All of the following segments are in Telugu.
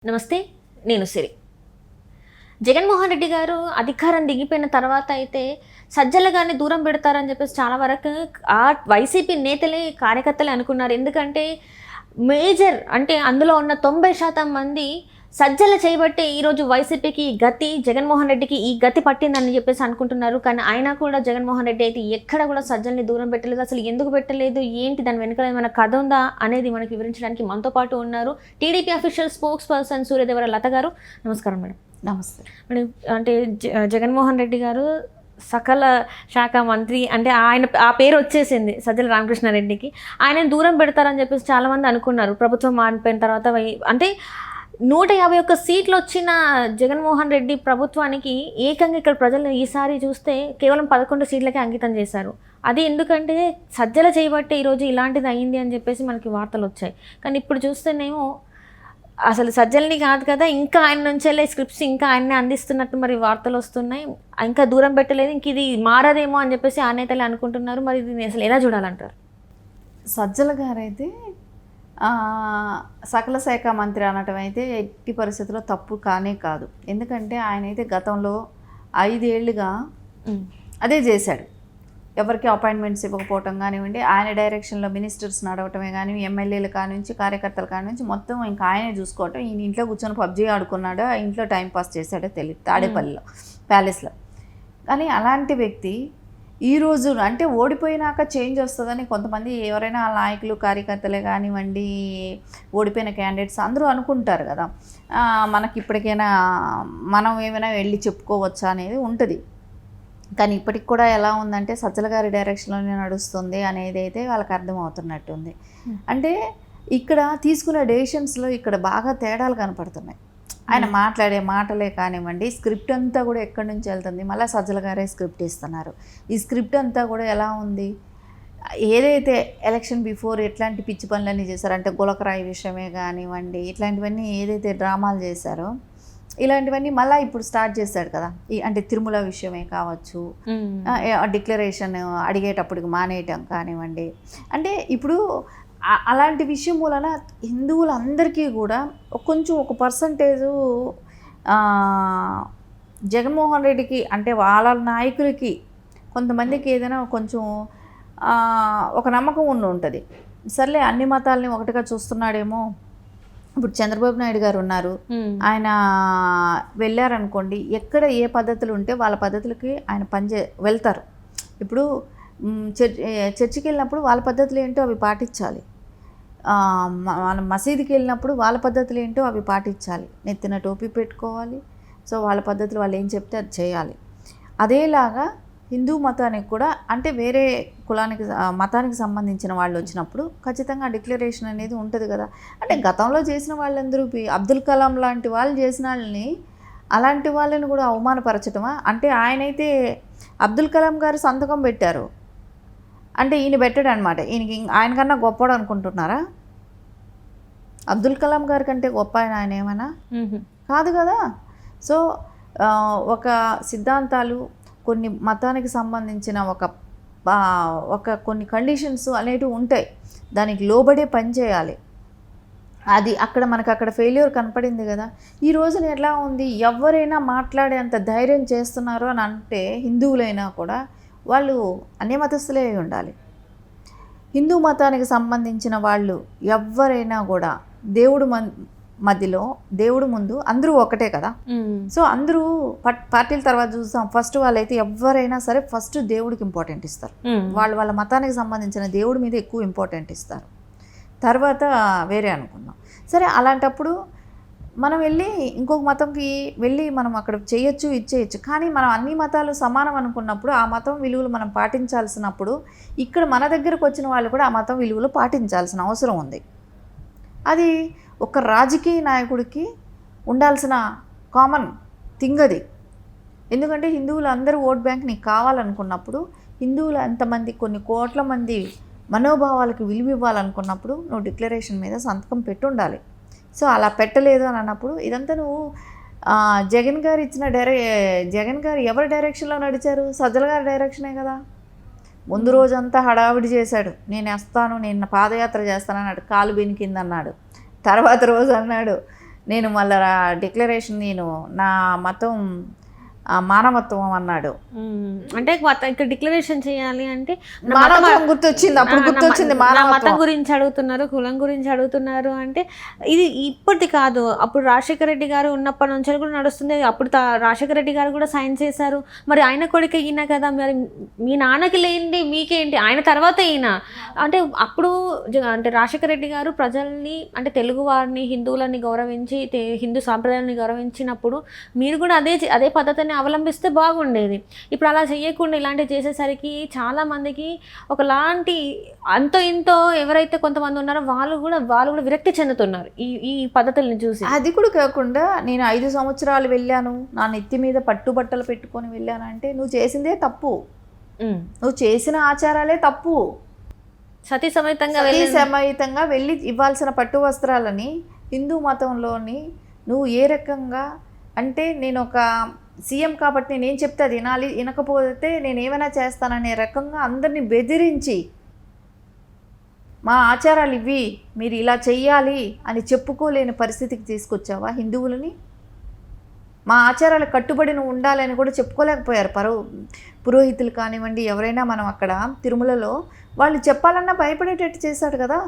నమస్తే, నేను సిరి. జగన్మోహన్ రెడ్డి గారు అధికారం దిగిపోయిన తర్వాత అయితే సజ్జలుగానే దూరం పెడతారని చెప్పేసి చాలా వరకు ఆ వైసీపీ నేతలే కార్యకర్తలే అనుకున్నారు. ఎందుకంటే మేజర్ అంటే అందులో ఉన్న 90% మంది సజ్జల చేయబట్టే ఈరోజు వైసీపీకి ఈ గతి, జగన్మోహన్ రెడ్డికి ఈ గతి పట్టిందని చెప్పేసి అనుకుంటున్నారు. కానీ అయినా కూడా జగన్మోహన్ రెడ్డి అయితే ఎక్కడ కూడా సజ్జల్ని దూరం పెట్టలేదు. అసలు ఎందుకు పెట్టలేదు, ఏంటి దాని వెనుక ఏమైనా కథ ఉందా అనేది మనకి వివరించడానికి మనతో పాటు ఉన్నారు TDP official spokesperson Suryadevara Latha గారు. నమస్కారం మేడం. నమస్తే మేడం. అంటే జగన్మోహన్ రెడ్డి గారు సకల శాఖ మంత్రి అంటే ఆయన ఆ పేరు వచ్చేసింది సజ్జల రామకృష్ణారెడ్డికి. ఆయన దూరం పెడతారని చెప్పేసి చాలామంది అనుకున్నారు. ప్రభుత్వం మారిపోయిన తర్వాత అంటే 151 సీట్లు వచ్చిన జగన్మోహన్ రెడ్డి ప్రభుత్వానికి ఏకంగా ఇక్కడ ప్రజలు ఈసారి చూస్తే కేవలం 11 సీట్లకే అంకితం చేశారు. అది ఎందుకంటే సజ్జల చేయబట్టే ఈరోజు ఇలాంటిది అయింది అని చెప్పేసి మనకి వార్తలు వచ్చాయి. కానీ ఇప్పుడు చూస్తేనేమో అసలు సజ్జల్ని కాదు కదా, ఇంకా ఆయన నుంచి వెళ్ళే స్క్రిప్ట్స్ ఇంకా ఆయన్నే అందిస్తున్నట్టు మరి వార్తలు వస్తున్నాయి. ఇంకా దూరం పెట్టలేదు, ఇంక ఇది మారదేమో అని చెప్పేసి ఆ నేతలే అనుకుంటున్నారు. మరి దీన్ని అసలు ఎలా చూడాలంటారు? సజ్జల గారైతే సకల శాఖ మంత్రి అనటం అయితే ఎట్టి పరిస్థితుల్లో తప్పు కానే కాదు. ఎందుకంటే ఆయన అయితే గతంలో 5 ఏళ్ళుగా అదే చేశాడు. ఎవరికి అపాయింట్మెంట్స్ ఇవ్వకపోవటం కానివ్వండి, ఆయన డైరెక్షన్లో మినిస్టర్స్ నడవటమే కానీ, ఎమ్మెల్యేలు కానించి కార్యకర్తల కానించి మొత్తం ఇంకా ఆయనే చూసుకోవటం. ఈయన ఇంట్లో కూర్చొని పబ్జీ ఆడుకున్నాడో, ఇంట్లో టైంపాస్ చేశాడో తెలియదు, తాడేపల్లిలో ప్యాలెస్లో. కానీ అలాంటి వ్యక్తి ఈరోజు అంటే ఓడిపోయినాక చేంజ్ వస్తుందని కొంతమంది ఎవరైనా నాయకులు కార్యకర్తలే కానివ్వండి, ఓడిపోయిన క్యాండిడేట్స్ అందరూ అనుకుంటారు కదా, మనకి ఇప్పటికైనా మనం ఏమైనా వెళ్ళి చెప్పుకోవచ్చా అనేది ఉంటుంది. కానీ ఇప్పటికి కూడా ఎలా ఉందంటే సజ్జల గారి డైరెక్షన్లోనే నడుస్తుంది అనేది అయితే వాళ్ళకి అర్థమవుతున్నట్టుంది. అంటే ఇక్కడ తీసుకునే డెసిషన్స్లో ఇక్కడ బాగా తేడాలు కనపడుతున్నాయి. ఆయన మాట్లాడే మాటలే కానివ్వండి, స్క్రిప్ట్ అంతా కూడా ఎక్కడి నుంచి వెళ్తుంది, మళ్ళీ సజ్జల గారే స్క్రిప్ట్ ఇస్తున్నారు. ఈ స్క్రిప్ట్ అంతా కూడా ఎలా ఉంది, ఏదైతే ఎలక్షన్ బిఫోర్ ఎట్లాంటి పిచ్చి పనులన్నీ చేశారో, అంటే గులకరాయి విషయమే కానివ్వండి, ఇట్లాంటివన్నీ ఏదైతే డ్రామాలు చేశారో ఇలాంటివన్నీ మళ్ళీ ఇప్పుడు స్టార్ట్ చేశాడు కదా. అంటే తిరుమల విషయమే కావచ్చు, డిక్లరేషన్ అడిగేటప్పటికి మానేయటం కానివ్వండి. అంటే ఇప్పుడు అలాంటి విషయం వలన హిందువులందరికీ కూడా కొంచెం ఒక పర్సంటేజు జగన్మోహన్ రెడ్డికి అంటే వాళ్ళ నాయకులకి కొంతమందికి ఏదైనా కొంచెం ఒక నమ్మకం ఉంటుంది. సర్లే అన్ని మతాలని ఒకటిగా చూస్తున్నాడేమో. ఇప్పుడు చంద్రబాబు నాయుడు గారు ఉన్నారు, ఆయన వెళ్ళారనుకోండి, ఎక్కడ ఏ పద్ధతులు ఉంటే వాళ్ళ పద్ధతులకి ఆయన వెళ్తారు. ఇప్పుడు చర్చికి వెళ్ళినప్పుడు వాళ్ళ పద్ధతులు ఏంటో అవి పాటించాలి. మనం మసీదుకి వెళ్ళినప్పుడు వాళ్ళ పద్ధతులు ఏంటో అవి పాటించాలి. నెత్తిన టోపీ పెట్టుకోవాలి. సో వాళ్ళ పద్ధతులు వాళ్ళు ఏం చెప్తే అది చేయాలి. అదేలాగా హిందూ మతానికి కూడా అంటే వేరే కులానికి మతానికి సంబంధించిన వాళ్ళు వచ్చినప్పుడు ఖచ్చితంగా డిక్లరేషన్ అనేది ఉంటుంది కదా. అంటే గతంలో చేసిన వాళ్ళందరూ అబ్దుల్ కలాం లాంటి వాళ్ళు చేసిన వాళ్ళని అలాంటి వాళ్ళని కూడా అవమానపరచటమా? అంటే ఆయనైతే అబ్దుల్ కలాం గారు సంతకం పెట్టారు అంటే ఈయన పెట్టాడు అనమాట. ఈయనకి ఆయనకన్నా గొప్పవాడు అనుకుంటున్నారా? అబ్దుల్ కలాం గారి కంటే గొప్ప ఆయన ఏమైనా కాదు కదా. సో ఒక సిద్ధాంతాలు, కొన్ని మతానికి సంబంధించిన ఒక కొన్ని కండిషన్స్ అనేటివి ఉంటాయి, దానికి లోబడే పని చేయాలి. అది అక్కడ మనకు అక్కడ ఫెయిల్యూర్ కనపడింది కదా. ఈ రోజున ఎలా ఉంది, ఎవరైనా మాట్లాడేంత ధైర్యం చేస్తున్నారు అని అంటే హిందువులైనా కూడా వాళ్ళు అన్ని మతస్థులే ఉండాలి. హిందూ మతానికి సంబంధించిన వాళ్ళు ఎవరైనా కూడా దేవుడు మధ్యలో, దేవుడు ముందు అందరూ ఒకటే కదా. సో అందరూ పార్టీల తర్వాత చూస్తాం, ఫస్ట్ వాళ్ళైతే ఎవరైనా సరే ఫస్ట్ దేవుడికి ఇంపార్టెంట్ ఇస్తారు. వాళ్ళ మతానికి సంబంధించిన దేవుడి మీద ఎక్కువ ఇంపార్టెంట్ ఇస్తారు, తర్వాత వేరే అనుకుందాం. సరే, అలాంటప్పుడు మనం వెళ్ళి ఇంకొక మతంకి వెళ్ళి మనం అక్కడ చేయొచ్చు, ఇచ్చేయచ్చు. కానీ మనం అన్ని మతాలు సమానం అనుకున్నప్పుడు ఆ మతం విలువలు మనం పాటించాల్సినప్పుడు ఇక్కడ మన దగ్గరకు వచ్చిన వాళ్ళు కూడా ఆ మతం విలువలు పాటించాల్సిన అవసరం ఉంది. అది ఒక రాజకీయ నాయకుడికి ఉండాల్సిన కామన్ థింగ్ అది. ఎందుకంటే హిందువులు అందరూ ఓట్ బ్యాంక్ నీకు కావాలనుకున్నప్పుడు, హిందువులు ఎంతమంది కొన్ని కోట్ల మంది మనోభావాలకు విలువ ఇవ్వాలనుకున్నప్పుడు నువ్వు డిక్లరేషన్ మీద సంతకం పెట్టి ఉండాలి. సో అలా పెట్టలేదు అని అన్నప్పుడు ఇదంతా నువ్వు జగన్ గారు ఇచ్చిన జగన్ గారు ఎవరి డైరెక్షన్లో నడిచారు? సజ్జల గారి డైరెక్షనే కదా. ముందు రోజంతా హడావిడి చేశాడు, నేను వస్తాను, నేను పాదయాత్ర చేస్తాను అన్నాడు, కాలు బెనికింది అన్నాడు. తర్వాత రోజు అన్నాడు నేను మళ్ళీ డిక్లరేషన్ నేను నా మతం మానవత్వం అన్నాడు. అంటే ఇక్కడ డిక్లరేషన్ చేయాలి అంటే మానవత్వం గుర్తొచ్చింది, అప్పుడు గుర్తొచ్చింది. మతం గురించి అడుగుతున్నారు, కులం గురించి అడుగుతున్నారు అంటే ఇది ఇప్పటి కాదు, అప్పుడు రాజశేఖర రెడ్డి గారు ఉన్నప్పటి నుంచి కూడా నడుస్తుంది. అప్పుడు రాజశేఖర రెడ్డి గారు కూడా సైన్ చేశారు. మరి ఆయన కొడుకు ఈయన కదా, మరి మీ నాన్నకి లేండి మీకేంటి, ఆయన తర్వాత ఈయన అంటే అప్పుడు అంటే రాజశేఖర రెడ్డి గారు ప్రజల్ని అంటే తెలుగు వారిని హిందువులని గౌరవించి హిందూ సాంప్రదాయాన్ని గౌరవించినప్పుడు మీరు కూడా అదే పద్ధతిని అవలంబిస్తే బాగుండేది. ఇప్పుడు అలా చేయకుండా ఇలాంటివి చేసేసరికి చాలా మందికి ఒకలాంటి అంతో ఇంతో ఎవరైతే కొంతమంది ఉన్నారో వాళ్ళు కూడా విరక్తి చెందుతున్నారు ఈ పద్ధతుల్ని చూసి. అది కూడా కాకుండా నేను 5 సంవత్సరాలు వెళ్ళాను, నా నెత్తి మీద పట్టుబట్టలు పెట్టుకొని వెళ్ళాను అంటే నువ్వు చేసిందే తప్పు, నువ్వు చేసిన ఆచారాలే తప్పు. సతీ సమేతంగా వెళ్ళి ఇవ్వాల్సిన పట్టు వస్త్రాలని హిందూ మతంలోని నువ్వు ఏ రకంగా అంటే నేను ఒక సీఎం కాబట్టి నేను చెప్తే అది వినాలి, వినకపోతే నేను ఏమైనా చేస్తాననే రకంగా అందరినీ బెదిరించి మా ఆచారాలు ఇవి మీరు ఇలా చెయ్యాలి అని చెప్పుకోలేని పరిస్థితికి తీసుకొచ్చావా హిందువులని? మా ఆచారాలు కట్టుబడి నువ్వు ఉండాలని కూడా చెప్పుకోలేకపోయారు పురోహితులు కానివ్వండి, ఎవరైనా. మనం అక్కడ తిరుమలలో వాళ్ళు చెప్పాలన్నా భయపడేటట్టు చేశాడు కదా.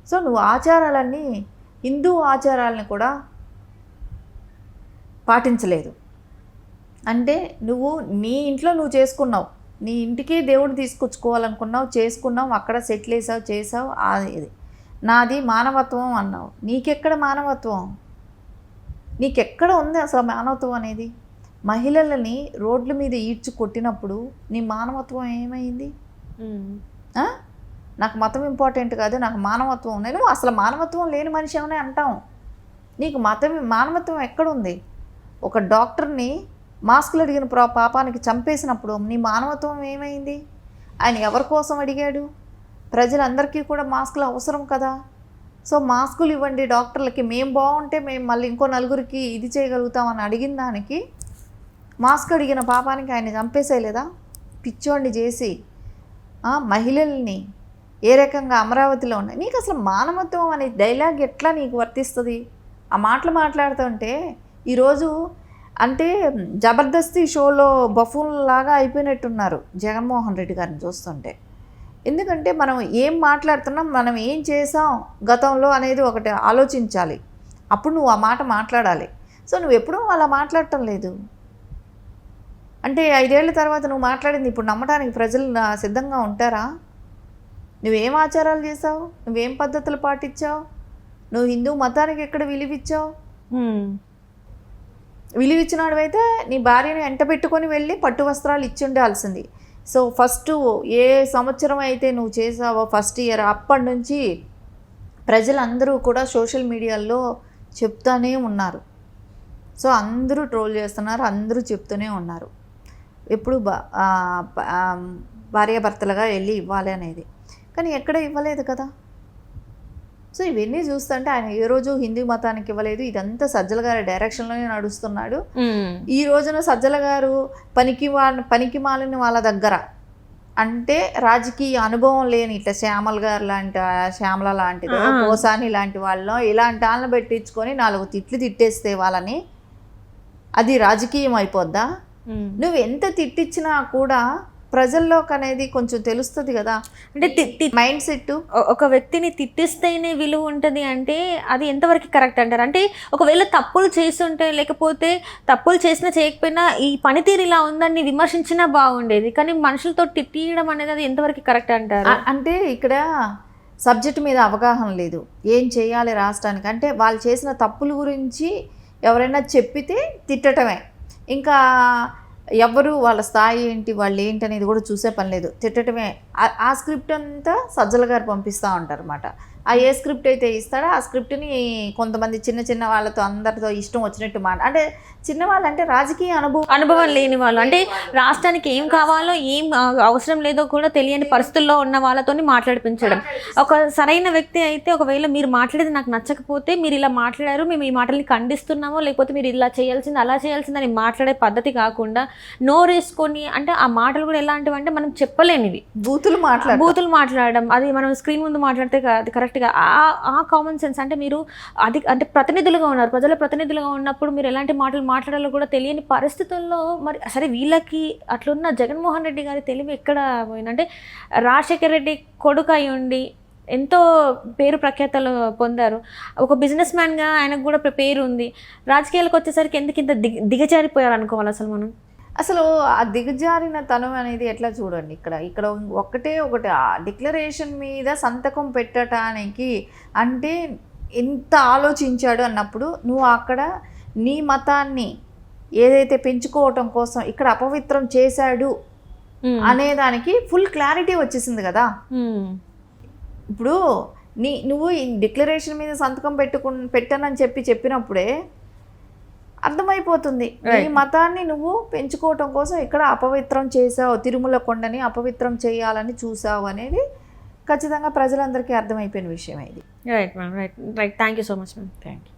సో నువ్వు ఆచారాలన్నీ హిందూ ఆచారాలని కూడా పాటించలేదు అంటే నువ్వు నీ ఇంట్లో నువ్వు చేసుకున్నావు, నీ ఇంటికి దేవుడు తీసుకొచ్చుకోవాలనుకున్నావు, చేసుకున్నావు, అక్కడ సెటిల్ చేసావు. ఇది నాది మానవత్వం అన్నావు. నీకెక్కడ మానవత్వం, నీకెక్కడ ఉంది అసలు మానవత్వం అనేది? మహిళలని రోడ్ల మీద ఈడ్చి కొట్టినప్పుడు నీ మానవత్వం ఏమైంది? నాకు మతం ఇంపార్టెంట్ కాదు, నాకు మానవత్వం ఉంది. నువ్వు అసలు మానవత్వం లేని మనిషి ఏమని అంటావు? నీకు మానవత్వం ఎక్కడుంది? ఒక డాక్టర్ని మాస్కులు అడిగిన పాపానికి చంపేసినప్పుడు నీ మానవత్వం ఏమైంది? ఆయన ఎవరి కోసం అడిగాడు? ప్రజలందరికీ కూడా మాస్కులు అవసరం కదా. సో మాస్కులు ఇవ్వండి డాక్టర్లకి, మేము బాగుంటే మేము మళ్ళీ ఇంకో నలుగురికి ఇది చేయగలుగుతామని అడిగిన దానికి మాస్క్ అడిగిన పాపానికి ఆయన చంపేసేయలేదా? పిచ్చోడిని చేసి మహిళల్ని ఏ రకంగా అమరావతిలో ఉన్నాయి. నీకు అసలు మానవత్వం అనే డైలాగ్ ఎట్లా నీకు వర్తిస్తుంది? ఆ మాటలు మాట్లాడుతుంటే ఈరోజు అంటే జబర్దస్త్ షోలో బఫూన్ లాగా అయిపోయినట్టున్నారు జగన్మోహన్ రెడ్డి గారిని చూస్తుంటే. ఎందుకంటే మనం ఏం మాట్లాడుతున్నాం, మనం ఏం చేసాం గతంలో అనేది ఒకటి ఆలోచించాలి, అప్పుడు నువ్వు ఆ మాట మాట్లాడాలి. సో నువ్వు ఎప్పుడూ అలా మాట్లాడటం లేదు. అంటే 5 ఏళ్ల తర్వాత నువ్వు మాట్లాడింది ఇప్పుడు నమ్మడానికి ప్రజలు సిద్ధంగా ఉంటారా? నువ్వేం ఆచారాలు చేసావు, నువ్వేం పద్ధతులు పాటించావు, నువ్వు హిందూ మతానికి ఎక్కడ విలువిచ్చావు? విలువిచ్చినాడువైతే నీ భార్యని వెంట పెట్టుకొని వెళ్ళి పట్టు వస్త్రాలు ఇచ్చి ఉండాల్సింది. సో ఫస్ట్ ఏ సంవత్సరం అయితే నువ్వు చేసావో ఫస్ట్ ఇయర్, అప్పటి నుంచి ప్రజలందరూ కూడా సోషల్ మీడియాలో చెప్తూనే ఉన్నారు. సో అందరూ ట్రోల్ చేస్తున్నారు, అందరూ చెప్తూనే ఉన్నారు ఎప్పుడు భార్యాభర్తలుగా వెళ్ళి ఇవ్వాలి అనేది. కానీ ఎక్కడ ఇవ్వలేదు కదా. సో ఇవన్నీ చూస్తుంటే ఆయన ఏ రోజు హిందూ మతానికి ఇవ్వలేదు. ఇదంతా సజ్జల గారి డైరెక్షన్లోనే నడుస్తున్నాడు. ఈ రోజున సజ్జల గారు పనికి మాలిన వాళ్ళ దగ్గర అంటే రాజకీయ అనుభవం లేని ఇట్లా శ్యామల లాంటిది, పోసాని లాంటి వాళ్ళను ఇలాంటి వాళ్ళని పెట్టించుకొని 4 తిట్లు తిట్టేస్తే వాళ్ళని అది రాజకీయం అయిపోద్దా? నువ్వు ఎంత తిట్టించినా కూడా ప్రజల్లోకి అనేది కొంచెం తెలుస్తుంది కదా. అంటే మైండ్ సెట్ ఒక వ్యక్తిని తిట్టిస్తేనే విలువ ఉంటుంది అంటే అది ఎంతవరకు కరెక్ట్ అంటారు? అంటే ఒకవేళ తప్పులు చేస్తుంటే లేకపోతే తప్పులు చేసినా చేయకపోయినా ఈ పనితీరు ఇలా ఉందని విమర్శించినా బాగుండేది, కానీ మనుషులతో తిట్టియడం అనేది అది ఎంతవరకు కరెక్ట్ అంటారు? అంటే ఇక్కడ సబ్జెక్ట్ మీద అవగాహన లేదు, ఏం చేయాలి రాష్ట్రానికి. అంటే వాళ్ళు చేసిన తప్పుల గురించి ఎవరైనా చెప్పితే తిట్టడమే, ఇంకా ఎవరు వాళ్ళ స్థాయి ఏంటి వాళ్ళు ఏంటి అనేది కూడా చూసే పని లేదు, తిట్టడమే. ఆ స్క్రిప్ట్ అంతా సజ్జల గారు పంపిస్తూ ఉంటారు అన్నమాట. ఆ ఏ స్క్రిప్ట్ అయితే ఇస్తాడో ఆ స్క్రిప్ట్ని కొంతమంది చిన్న వాళ్ళతో అందరితో ఇష్టం వచ్చినట్టు అంటే చిన్నవాళ్ళు అంటే రాజకీయ అనుభవం లేని వాళ్ళు, అంటే రాష్ట్రానికి ఏం కావాలో ఏం అవసరం లేదో కూడా తెలియని పరిస్థితుల్లో ఉన్న వాళ్ళతో మాట్లాడిపించడం. ఒక సరైన వ్యక్తి అయితే ఒకవేళ మీరు మాట్లాడేది నాకు నచ్చకపోతే మీరు ఇలా మాట్లాడారు, మేము ఈ మాటల్ని ఖండిస్తున్నామో లేకపోతే మీరు ఇలా చేయాల్సింది అలా చేయాల్సింది అని మాట్లాడే పద్ధతి కాకుండా నోరేసుకొని, అంటే ఆ మాటలు కూడా ఎలాంటివి అంటే మనం చెప్పలేనివి, బూతులు మాట్లాడడం, అది మనం స్క్రీన్ ముందు మాట్లాడితే అది కరెక్ట్ కరెక్ట్గా ఆ కామన్ సెన్స్ అంటే మీరు అది అంటే ప్రతినిధులుగా ఉన్నారు, ప్రజల ప్రతినిధులుగా ఉన్నప్పుడు మీరు ఎలాంటి మాటలు మాట్లాడాలో కూడా తెలియని పరిస్థితుల్లో మరి సరే వీళ్ళకి అట్లున్న జగన్మోహన్ రెడ్డి గారి తెలివి ఎక్కడ పోయిందంటే రాజశేఖర్ రెడ్డి కొడుకు అయి ఉండి ఎంతో పేరు ప్రఖ్యాతలు పొందారు. ఒక బిజినెస్ మ్యాన్గా ఆయనకు కూడా పేరు ఉంది. రాజకీయాలకు వచ్చేసరికి ఎందుకు ఇంత దిగజారిపోయారు అనుకోవాలి అసలు మనం. అసలు ఆ దిగజారిన తనం అనేది ఎట్లా చూడండి, ఇక్కడ ఒకటి ఆ డిక్లరేషన్ మీద సంతకం పెట్టడానికి అంటే ఎంత ఆలోచించాడు అన్నప్పుడు నువ్వు అక్కడ నీ మతాన్ని ఏదైతే పెంచుకోవటం కోసం ఇక్కడ అపవిత్రం చేశాడు అనేదానికి ఫుల్ క్లారిటీ వచ్చేసింది కదా. ఇప్పుడు నువ్వు ఈ డిక్లరేషన్ మీద సంతకం పెట్టనని చెప్పినప్పుడే అర్థమైపోతుంది నీ మతాన్ని నువ్వు పెంచుకోవటం కోసం ఇక్కడ అపవిత్రం చేసావు, తిరుమల కొండని అపవిత్రం చేయాలని చూసావు అనేది ఖచ్చితంగా ప్రజలందరికీ అర్థమైపోయిన విషయం ఇది. Right ma'am, right thank you so much ma'am. Thank you.